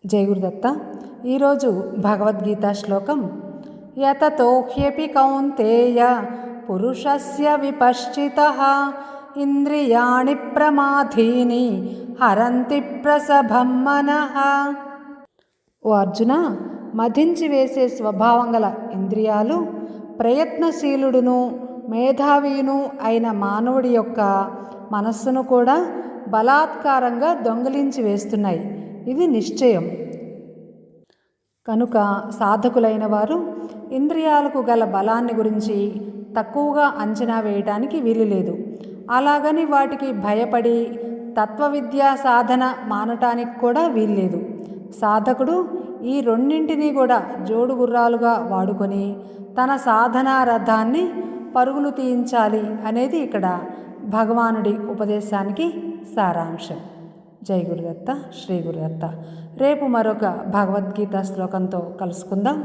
జై గురుదత్త. ఈరోజు భగవద్గీత శ్లోకం యతతో హ్యపి కౌంతేయ పురుషస్య విపశ్చితః ఇంద్రియాణి ప్రమాథీని హరంతి ప్రసభం మనః. ఓ అర్జున, మధించి వేసే స్వభావం గల ఇంద్రియాలు ప్రయత్నశీలుడును మేధావియును అయిన మానవుడి యొక్క మనస్సును కూడా బలాత్కారంగా దొంగిలించి వేస్తున్నాయి. ఇది నిశ్చయం. కనుక సాధకులైన వారు ఇంద్రియాలకు గల బలాన్ని గురించి తక్కువగా అంచనా వేయటానికి వీలు లేదు. అలాగని వాటికి భయపడి తత్వవిద్యా సాధన మానటానికి కూడా వీల్లేదు. సాధకుడు ఈ రెండింటినీ కూడా జోడు గుర్రాలుగా వాడుకొని తన సాధనా రథాన్ని పరుగులు తీయించాలి అనేది ఇక్కడ భగవానుడి ఉపదేశానికి సారాంశం. జై గురుదత్త, శ్రీ గురుదత్త. రేపు మరొక భగవద్గీత శ్లోకంతో కలుసుకుందాం.